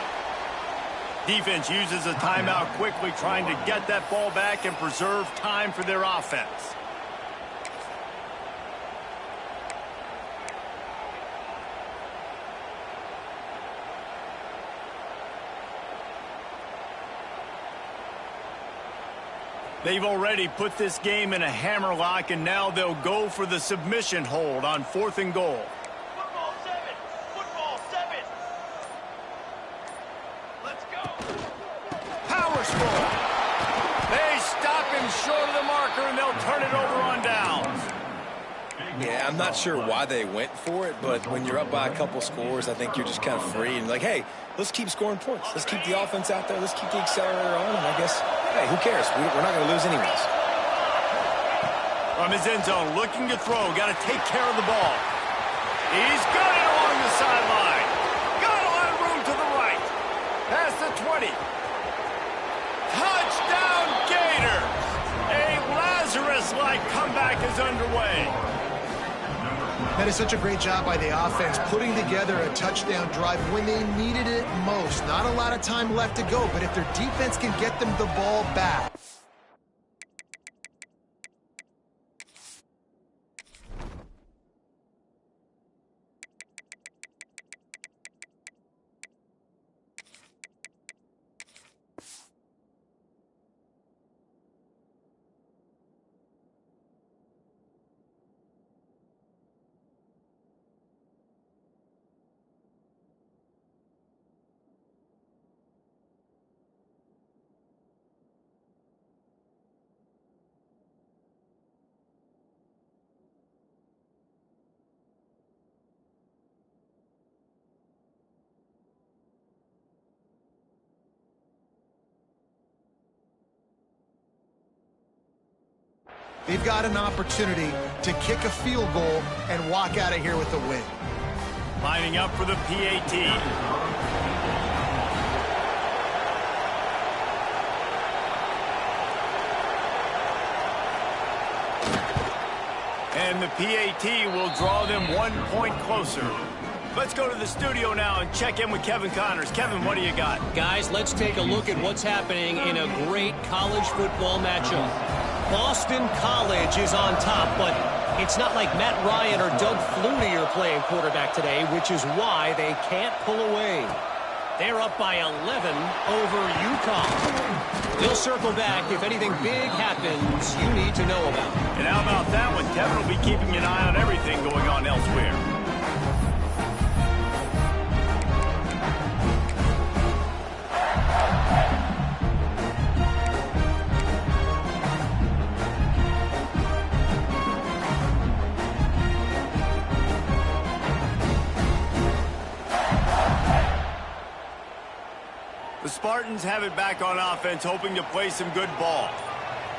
Defense uses a timeout quickly, trying to get that ball back and preserve time for their offense. They've already put this game in a hammerlock, and now they'll go for the submission hold on 4th and goal. Football 7. Football 7. Let's go. Power score. They stop him short of the marker, and they'll turn it over on downs. Yeah, I'm not sure why they went for it, but when you're up by a couple scores, I think you're just kind of free and like, hey, let's keep scoring points. Let's keep the offense out there. Let's keep the accelerator on, and I guess, hey, who cares? We're not going to lose anyways. From his end zone, looking to throw. Got to take care of the ball. He's got it along the sideline. Got a lot of room to the right. Past the 20. Touchdown Gators. A Lazarus-like comeback is underway. That is such a great job by the offense, putting together a touchdown drive when they needed it most. Not a lot of time left to go, but if their defense can get them the ball back. They've got an opportunity to kick a field goal and walk out of here with a win. Lining up for the PAT. And the PAT will draw them 1 point closer. Let's go to the studio now and check in with Kevin Connors. Kevin, what do you got? Guys, let's take a look at what's happening in a great college football matchup. Boston College is on top, but it's not like Matt Ryan or Doug Flutie are playing quarterback today, which is why they can't pull away. They're up by 11 over UConn. They'll circle back if anything big happens you need to know about. And how about that one? Kevin will be keeping an eye on everything going on elsewhere. The Spartans have it back on offense, hoping to play some good ball.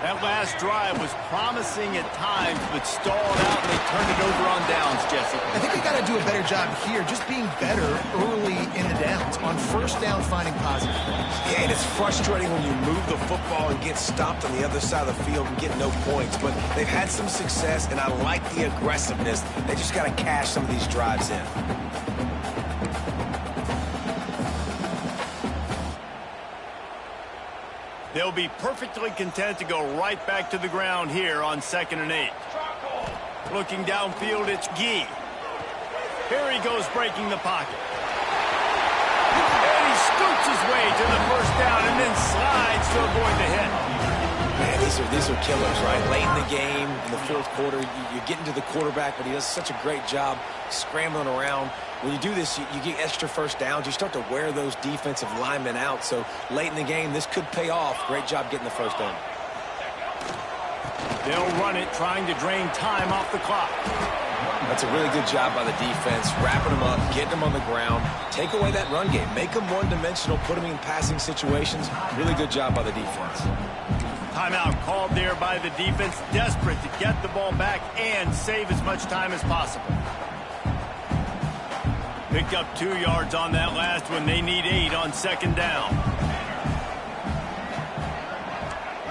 That last drive was promising at times, but stalled out, and they turned it over on downs, Jesse. I think they got to do a better job here, just being better early in the downs. On first down, finding positive plays. Yeah, and it's frustrating when you move the football and get stopped on the other side of the field and get no points. But they've had some success, and I like the aggressiveness. They just got to cash some of these drives in. They'll be perfectly content to go right back to the ground here on 2nd and 8. Looking downfield, it's Gee. Here he goes breaking the pocket. And he scoots his way to the first down and then slides to avoid the hit. Man, these are killers, right? Late in the game, in the 4th quarter, you're getting to the quarterback, but he does such a great job scrambling around. When you do this, you get extra first downs. You start to wear those defensive linemen out. So late in the game, this could pay off. Great job getting the first down. They'll run it, trying to drain time off the clock. That's a really good job by the defense, wrapping them up, getting them on the ground, take away that run game, make them one-dimensional, put them in passing situations. Really good job by the defense. Timeout called there by the defense, desperate to get the ball back and save as much time as possible. Picked up 2 yards on that last one. They need 8 on second down.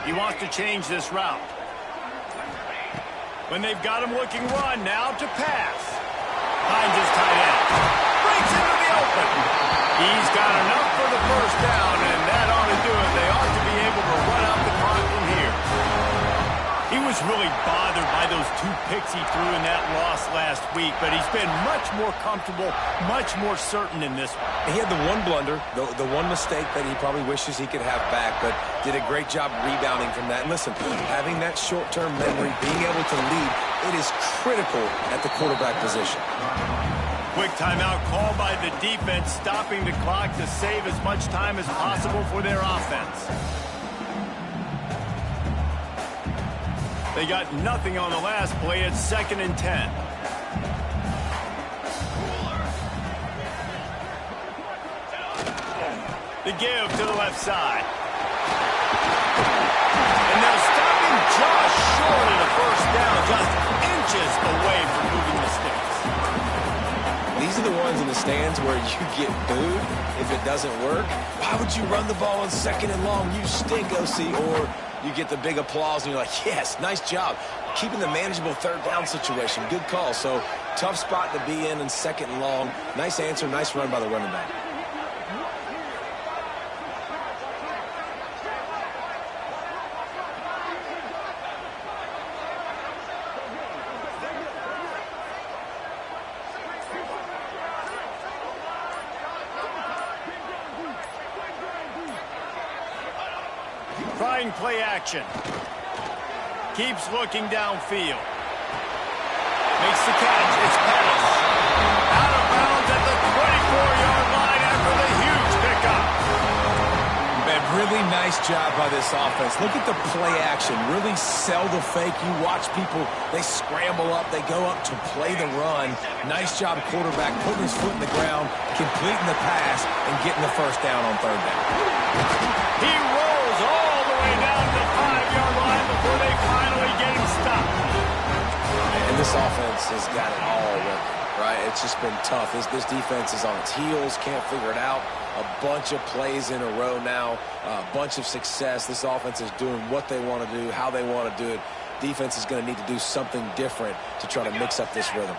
He wants to change this route. When they've got him looking run, now to pass. Finds his tight end. Breaks into the open. He's got enough for the first down, and that ought to do it. They ought to be able to run out the clock from here. He was really bothered by those 2 picks he threw in that loss last week, but he's been much more comfortable, much more certain in this one. He had the one blunder, the one mistake that he probably wishes he could have back, but did a great job rebounding from that. And listen, having that short-term memory, being able to lead, it is critical at the quarterback position. Quick timeout called by the defense, stopping the clock to save as much time as possible for their offense. They got nothing on the last play. It's 2nd and 10. The give to the left side. And they'll stop him just short of the first down, just inches away from moving the sticks. These are the ones in the stands where you get booed if it doesn't work. Why would you run the ball on 2nd and long? You stink, OC. Or you get the big applause and you're like, yes, nice job. Keeping the manageable 3rd down situation. Good call. So tough spot to be in 2nd and long. Nice answer, nice run by the running back. Trying play action. Keeps looking downfield. Makes the catch. It's Pettis. Out of bounds at the 24-yard line after the huge pickup. Man, really nice job by this offense. Look at the play action. Really sell the fake. You watch people, they scramble up, they go up to play the run. Nice job, quarterback, putting his foot in the ground, completing the pass, and getting the first down on 3rd down. He rolls all the way down to the 5-yard line before they finally get him stopped. And this offense has got it all working, right? It's just been tough. This defense is on its heels, can't figure it out. A bunch of plays in a row now, a bunch of success. This offense is doing what they want to do, how they want to do it. Defense is going to need to do something different to try to mix up this rhythm.